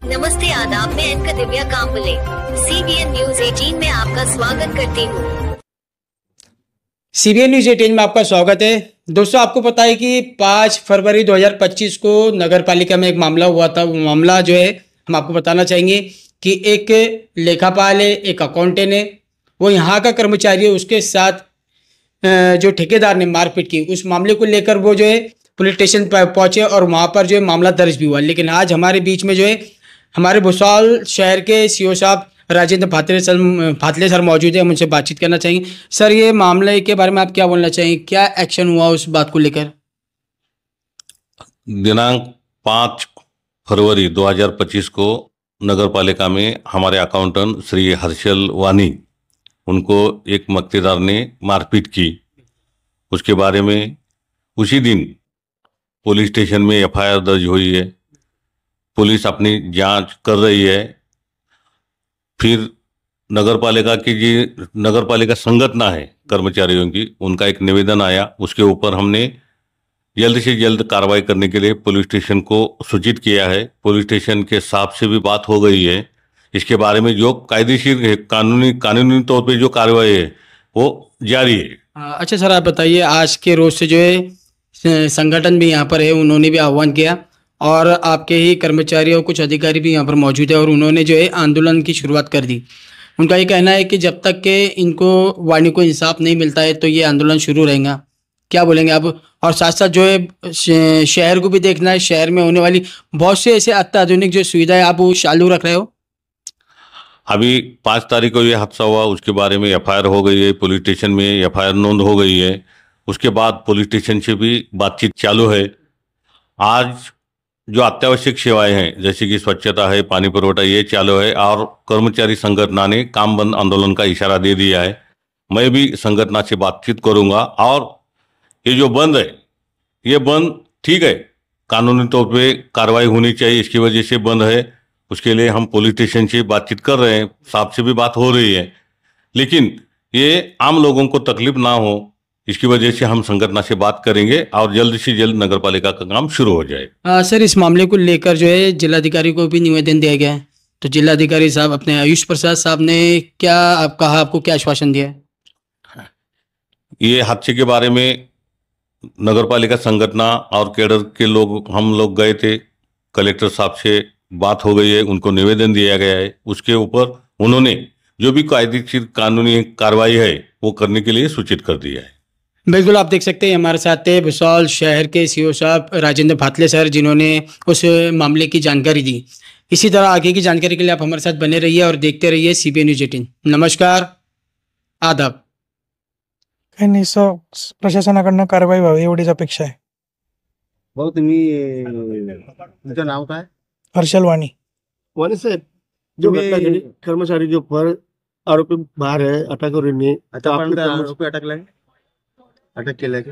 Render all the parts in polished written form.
नमस्ते आदाब, मैं एंकर दिव्या Kamble CBN news 18 में आपका स्वागत करती हूँ। CBN न्यूज 18 में आपका स्वागत है। दोस्तों, आपको पता है कि 5 फरवरी 2025 को नगर पालिका में एक मामला हुआ था। वो मामला जो है हम आपको बताना चाहेंगे कि एक लेखापाल है, एक अकाउंटेंट है, वो यहाँ का कर्मचारी है, उसके साथ जो ठेकेदार ने मारपीट की, उस मामले को लेकर वो जो है पुलिस स्टेशन पहुंचे और वहाँ पर जो है मामला दर्ज भी हुआ। लेकिन आज हमारे बीच में जो है हमारे भुसावल शहर के CO साहब राजेंद्र फातले सर मौजूद है। हम उनसे बातचीत करना चाहेंगे। सर, ये मामले के बारे में आप क्या बोलना चाहेंगे? क्या एक्शन हुआ उस बात को लेकर? दिनांक 5 फरवरी 2025 को नगर पालिका में हमारे अकाउंटेंट श्री हर्षल वानी, उनको एक मक्तेदार ने मारपीट की। उसके बारे में उसी दिन पुलिस स्टेशन में FIR दर्ज हुई है। पुलिस अपनी जांच कर रही है। फिर नगर पालिका संगठन है कर्मचारियों की, उनका एक निवेदन आया। उसके ऊपर हमने जल्द से जल्द कार्रवाई करने के लिए पुलिस स्टेशन को सूचित किया है। पुलिस स्टेशन के साहब से भी बात हो गई है। इसके बारे में जो कायदेशीर कानूनी तौर पे जो कार्रवाई है वो जारी है। अच्छा सर, आप बताइए, आज के रोज से जो है संगठन भी यहाँ पर है, उन्होंने भी आह्वान किया और आपके ही कर्मचारी और कुछ अधिकारी भी यहाँ पर मौजूद है और उन्होंने जो है आंदोलन की शुरुआत कर दी। उनका ये कहना है कि जब तक के इनको वाणी को इंसाफ नहीं मिलता है तो ये आंदोलन शुरू रहेगा। क्या बोलेंगे आप? और साथ साथ जो है शहर को भी देखना है, शहर में होने वाली बहुत से ऐसे अत्याधुनिक जो सुविधाएं आप वो चालू रख रहे हो। अभी 5 तारीख को ये हादसा हुआ, उसके बारे में FIR हो गई है, पुलिस स्टेशन में FIR नोंद हो गई है। उसके बाद पुलिस स्टेशन से भी बातचीत चालू है। आज जो अत्यावश्यक सेवाएं हैं जैसे कि स्वच्छता है, पानी पुरवठा, ये चालू है और कर्मचारी संगठन ने काम बंद आंदोलन का इशारा दे दिया है। मैं भी संगठन से बातचीत करूंगा और ये जो बंद है ये बंद ठीक है, कानूनी तौर पे कार्रवाई होनी चाहिए, इसकी वजह से बंद है। उसके लिए हम पुलिस स्टेशन से बातचीत कर रहे हैं, साहब से भी बात हो रही है, लेकिन ये आम लोगों को तकलीफ ना हो इसकी वजह से हम संगठन से बात करेंगे और जल्द से जल्द नगर पालिका का काम शुरू हो जाए। सर, इस मामले को लेकर जो है जिलाधिकारी को भी निवेदन दिया गया है, तो जिलाधिकारी साहब अपने आयुष प्रसाद साहब ने क्या कहा, आपको क्या आश्वासन दिया है? ये हादसे के बारे में नगर पालिका संगठन और कैडर के लोग, हम लोग गए थे, कलेक्टर साहब से बात हो गई है, उनको निवेदन दिया गया है। उसके ऊपर उन्होंने जो भी कायदेशीर कानूनी कार्रवाई है वो करने के लिए सूचित कर दिया है। बिल्कुल, आप देख सकते हैं हमारे साथ थे भुसावल शहर के CO साहब राजेंद्र फातले सर, जिन्होंने उस मामले की जानकारी दी। इसी तरह आगे की जानकारी के लिए आप हमारे साथ बने रहिए और देखते रहिए CBN न्यूज 18। नमस्कार, आदाब। काही नाही सर, प्रशासनाकडनं कारवाई व्हावी एवढीच अपेक्षा आहे। भाऊ, तुमचं नाव काय? हर्षल वाणी साहेब, जो घटना घडली, कर्मचारी के ऊपर आरोपी बाहर है, अटक हो रही है। आरोपी अटक केलं का?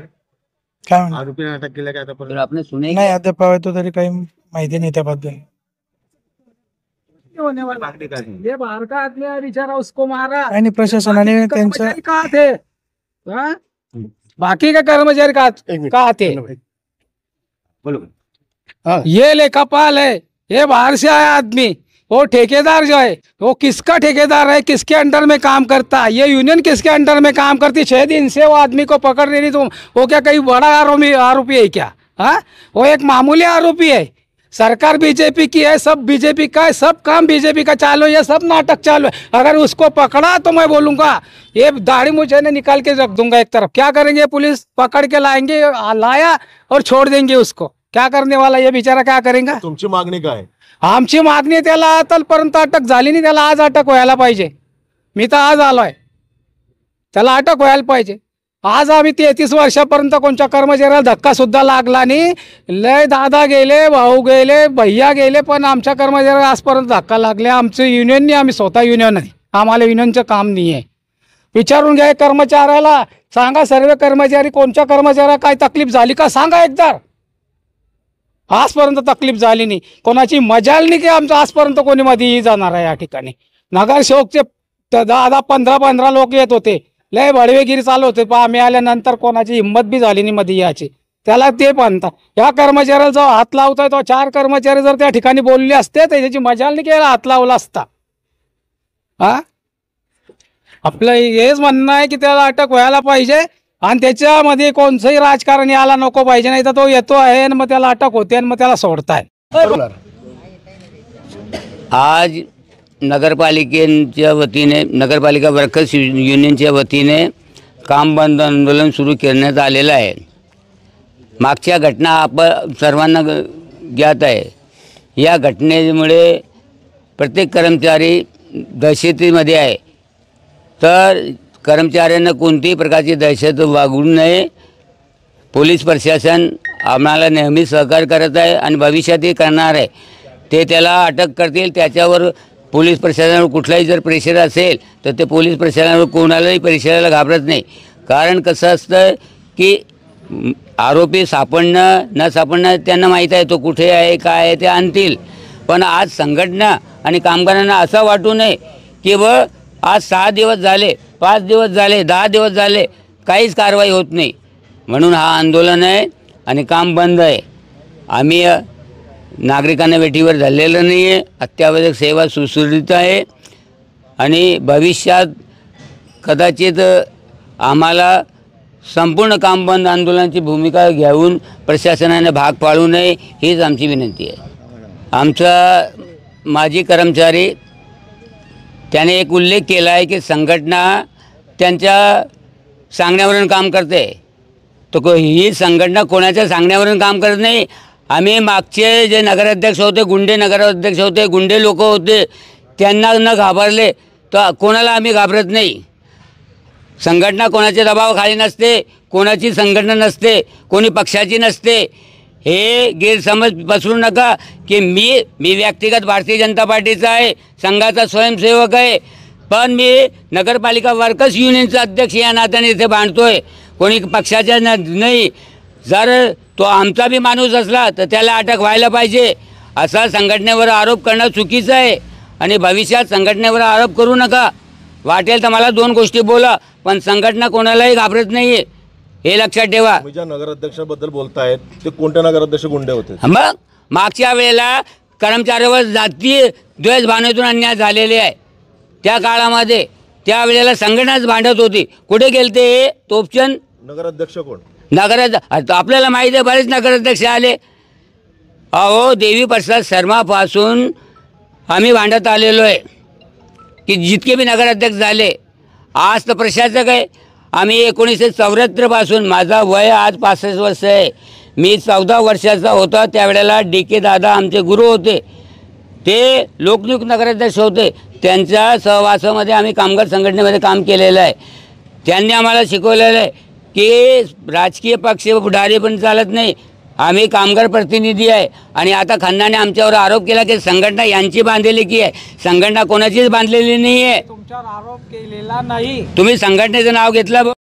काय म्हणतो? आरोपीने अटक केलं का आतापर्यंत? आपने सुने नाही, अद्याप तो तरी काही माहिती नाही त्याबद्दल। ये बाहर का आदमी है बेचारा, उसको मारा। आणि प्रशासनाने त्यांचं कर्मचारी कहाँ थे? हाँ? बाकी का कर्मचारी कहाँ थे? बोलो। ये लेखापाल है, ये बाहर से आया आदमी। वो ठेकेदार जो है वो किसका ठेकेदार है, किसके अंडर में काम करता है, ये यूनियन किसके अंडर में काम करती? 6 दिन से वो आदमी को पकड़ रही, तो वो क्या कहीं बड़ा आरोपी है क्या? हाँ, वो एक मामूली आरोपी है। सरकार बीजेपी की है, सब बीजेपी का है, सब काम बीजेपी का चालू है, सब नाटक चालू है। अगर उसको पकड़ा तो मैं बोलूंगा ये दाढ़ी मुझे ने निकाल के रख दूंगा एक तरफ। क्या करेंगे पुलिस? पकड़ के लाएंगे, लाया और छोड़ देंगे उसको। क्या करने वाला ये बेचारा, क्या करेंगे? तुमची मागणी काय? आमची मागणी त्याला आतापर्यंत अटक झाली नाही, त्याला आज अटक व्हायला पाहिजे। मी तर आज आलोय, त्याला अटक व्हायला पाहिजे। आज आम्ही 33 वर्षापर्यंत कोणत्या कर्मचाऱ्याला धक्का सुद्धा लागला नाही। लय दादा गेले, भाऊ गेले, भैया गेले, पण आमच्या कर्मचाऱ्याला आजपर्यंत धक्का लागले। आमचं युनियन नाही, आम्ही स्वतः युनियन आहे, आम्हाला युनियनचं काम नाही आहे। विचारून घ्या कर्मचाऱ्याला, सांगा सर्व कर्मचारी कोणत्या कर्मचाऱ्याला काय तकलीफ झाली का सांगा एकदा। आजपर्यंत तकलीफ झाली नाही, कोणाची मजाल नाही की आमचं आजपर्यंत कोणी मध्ये जाणार आहे या ठिकाणी। नगरसेवकचे 10-15 लोक येत होते, लय बडवेगिरी चालू होते, पण आम्ही आल्यानंतर कोणाची हिंमत बी झाली नाही मध्ये याची। त्याला ते म्हणतात. या कर्मचाऱ्याला जो हात लावतोय तो 4 कर्मचारी जर त्या ठिकाणी बोलले असते तर त्याची मजाल नाही केला हात लावला असता. हा, आपलं हेच म्हणणं आहे की त्याला अटक व्हायला पाहिजे आणि त्याच्यामध्ये कोणतंही राजकारणी आला नको पाहिजे, नाही तर तो येतो आहे आणि मग त्याला अटक होते आणि मग त्याला सोडताय. आज नगरपालिकेच्या वतीने, नगरपालिका वर्कर्स युनियनच्या वतीने काम बंद आंदोलन सुरू करण्यात आलेलं आहे. मागच्या घटना आपण सर्वांना ज्ञात आहे. या घटनेमुळे प्रत्येक कर्मचारी दहशतीमध्ये आहे. तर कर्मचाऱ्यांना कोणत्याही प्रकारची दहशत वागू नये. पोलीस प्रशासन आम्हाला नेहमी सहकार्य करत आहे आणि भविष्यातही करणार आहे. ते त्याला अटक करतील. त्याच्यावर पोलीस प्रशासनावर कुठलाही जर प्रेशर असेल तर ते पोलीस प्रशासनावर कोणालाही प्रेशराला घाबरत नाही. कारण कसं असतं की आरोपी सापडणं न सापडणं त्यांना माहीत आहे, तो कुठे आहे काय आहे ते आणतील. पण आज संघटना आणि कामगारांना असं वाटू नये की आज 6 दिवस झाले, 5 दिवस झाले, 10 दिवस झाले, काहीच कारवाई होत नाही. म्हणून हा आंदोलन आहे आणि काम बंद आहे. आम्ही नागरिकांना वेठीवर झालेलं नाही आहे. अत्यावश्यक सेवा सुसूत्रित आहे आणि भविष्यात कदाचित आम्हाला संपूर्ण काम बंद आंदोलनाची भूमिका घेऊन प्रशासनाने भाग पाडू नये हीच आमची विनंती आहे. आमचा माजी कर्मचारी त्याने एक उल्लेख केला आहे की संघटना त्यांच्या सांगण्यावरून काम करते. तो ही संघटना कोणाच्या सांगण्यावरून काम करत नाही. आम्ही मागचे जे नगराध्यक्ष होते, गुंडे नगराध्यक्ष होते, गुंडे लोक होते, त्यांना न घाबरले तर कोणाला आम्ही घाबरत नाही. संघटना कोणाच्या दबावाखाली नसते, कोणाची संघटना नसते, कोणी पक्षाची नसते. हे गैरसमज पसरू नका की मी व्यक्तिगत भारतीय जनता पार्टीचा आहे, संघाचा स्वयंसेवक आहे, पण मी नगरपालिका वर्कर्स युनियनचा अध्यक्ष या नात्याने इथे बांधतोय. कोणी पक्षाच्या नाही. जर तो आमचा बी माणूस असला तर त्याला अटक व्हायला पाहिजे. असा संघटनेवर आरोप करणं चुकीचं आहे आणि भविष्यात संघटनेवर आरोप करू नका. वाटेल तर मला 2 गोष्टी बोला, पण संघटना कोणालाही घाबरत नाही आहे हे लक्षात ठेवा. तुम्ही ज्या नगराध्यक्षाबद्दल बोलतायत ते कोणत्या नगराध्यक्ष गुंडे होते? मग मागच्या वेळेला कर्मचाऱ्यावर जाती द्वेष भावनेतून अन्याय झालेले आहे. त्या काळामध्ये त्यावेळेला संघटनाच भांडत होती. कुठे गेलते हे तोपचंद नगराध्यक्ष कोण? नगराध्यक्ष आपल्याला माहिती आहे, बरेच नगराध्यक्ष आले. अहो देवी प्रसाद शर्मापासून आम्ही भांडत आलेलो आहे की जितके बी नगराध्यक्ष झाले. आज तर प्रशासक आहे. आम्ही 1974 पासून, माझा वय आज 65 वर्ष आहे. मी 14 वर्षाचा होता त्यावेळेला DK दादा आमचे गुरु होते, ते लोकनियुक्त नगराध्यक्ष होते. त्यांच्या सहवासामध्ये आम्ही कामगार संघटनेमध्ये काम केलेलं आहे. त्यांनी आम्हाला शिकवलेलं आहे की राजकीय पक्ष पुढारी पण चालत नाही, आम्ही कामगार प्रतिनिधी आहे. आणि आता खन्नाने आमच्यावर आरोप केला की संघटना यांची बांधलेली की आहे. संघटना कोणाचीच बांधलेली नाही आहे. तुमच्यावर आरोप केलेला नाही. तुम्ही संघटनेचं नाव घेतलं.